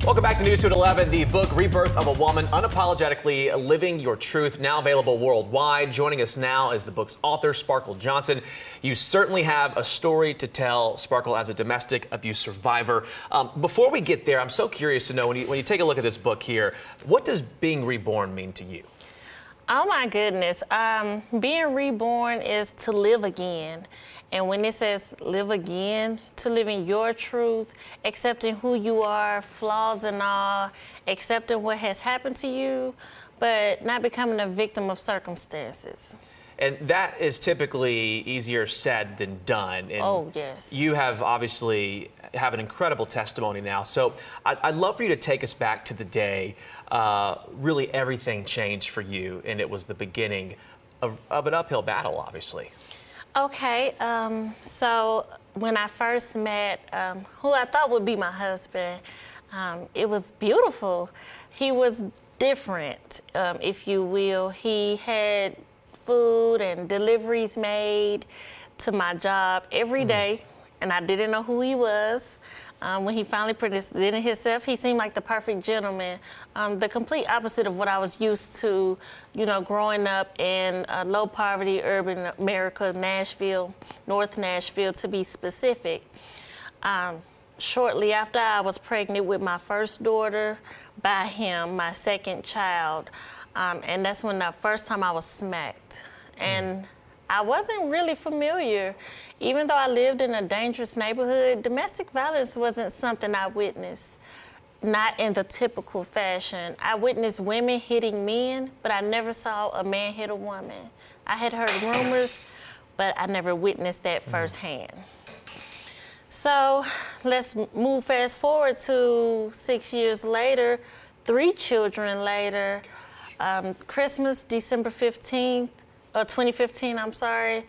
Welcome back to News at 11. The book Rebirth of a Woman, Unapologetically Living Your Truth, now available worldwide. Joining us now is the book's author, Sparkle Johnson. You certainly have a story to tell, Sparkle, as a domestic abuse survivor. Before we get there, I'm so curious to know, when you take a look at this book here, what does being reborn mean to you? Oh my goodness. Being reborn is to live again. And when it says live again, to live in your truth, accepting who you are, flaws and all, accepting what has happened to you, but not becoming a victim of circumstances. And that is typically easier said than done. And oh, yes. You have obviously have an incredible testimony now. So I'd love for you to take us back to the day really everything changed for you, and it was the beginning of an uphill battle, obviously. Okay, so when I first met who I thought would be my husband, it was beautiful. He was different, if you will. He had food and deliveries made to my job every day, and I didn't know who he was. When he finally presented himself, he seemed like the perfect gentleman, the complete opposite of what I was used to, you know, growing up in low poverty, urban America, Nashville, North Nashville to be specific. Shortly after I was pregnant with my first daughter by him, my second child, and that's when the first time I was smacked. And I wasn't really familiar. Even though I lived in a dangerous neighborhood, domestic violence wasn't something I witnessed, not in the typical fashion. I witnessed women hitting men, but I never saw a man hit a woman. I had heard rumors, but I never witnessed that firsthand. So let's move fast forward to 6 years later, 3 children later, Christmas, December 15th, 2015, I'm sorry.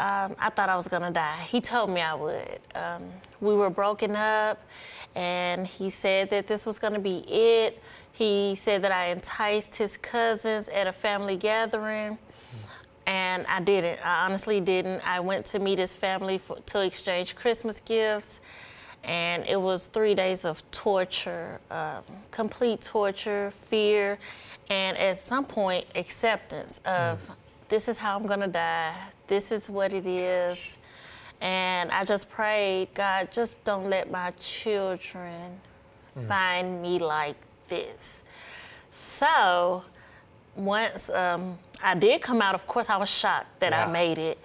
I thought I was gonna die. He told me I would. We were broken up, and he said that this was gonna be it. He said that I enticed his cousins at a family gathering, and I didn't. I honestly didn't. I went to meet his family to exchange Christmas gifts, and it was 3 days of torture, complete torture, fear, and at some point, acceptance of this is how I'm gonna die. This is what it is. And I just prayed, God, just don't let my children find me like this. So once I did come out, of course, I was shocked that I made it.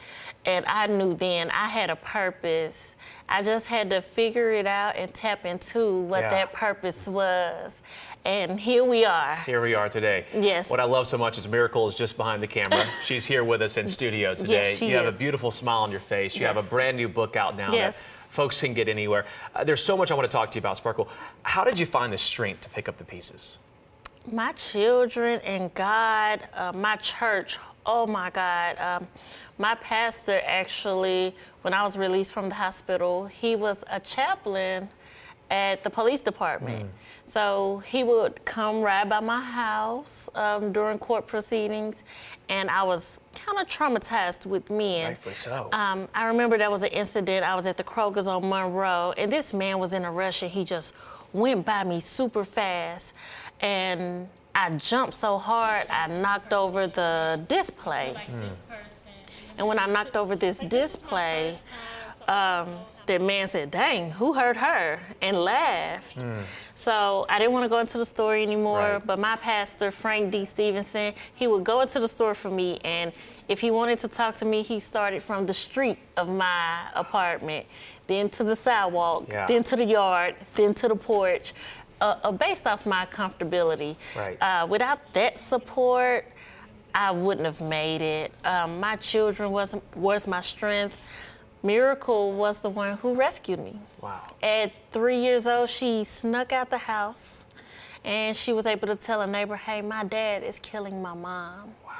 And I knew then I had a purpose. I just had to figure it out and tap into what that purpose was. And here we are. Here we are today. Yes. What I love so much is Miracle is just behind the camera. She's here with us in studio today. Yes, she you have is. A beautiful smile on your face. You have a brand new book out now that folks can get anywhere. There's so much I want to talk to you about, Sparkle. How did you find the strength to pick up the pieces? My children and God, my church, oh my God. My pastor actually, when I was released from the hospital, he was a chaplain at the police department. So he would come ride by my house during court proceedings, and I was kind of traumatized with men. Rightfully so. I remember there was an incident. I was at the Kroger's on Monroe, and this man was in a rush, and he just went by me super fast, and I jumped so hard, I knocked over the display. And when I knocked over this display, the man said, dang, who hurt her? And laughed. So I didn't want to go into the store anymore, but my pastor, Frank D. Stevenson, he would go into the store for me, and if he wanted to talk to me, he started from the street of my apartment, then to the sidewalk, then to the yard, then to the porch, based off my comfortability. Without that support, I wouldn't have made it. My children was my strength. Miracle was the one who rescued me. Wow. At 3 years old, she snuck out the house, and she was able to tell a neighbor, hey, my dad is killing my mom. Wow.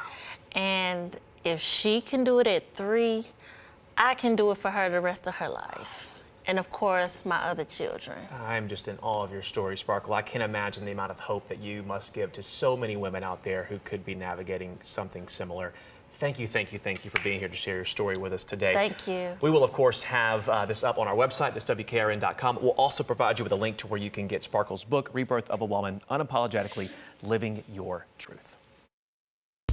And if she can do it at 3, I can do it for her the rest of her life. And of course, my other children. I'm just in awe of your story, Sparkle. I can't imagine the amount of hope that you must give to so many women out there who could be navigating something similar. Thank you for being here to share your story with us today. Thank you. We will, of course, have this up on our website, thiswkrn.com. We'll also provide you with a link to where you can get Sparkle's book, Rebirth of a Woman, Unapologetically Living Your Truth.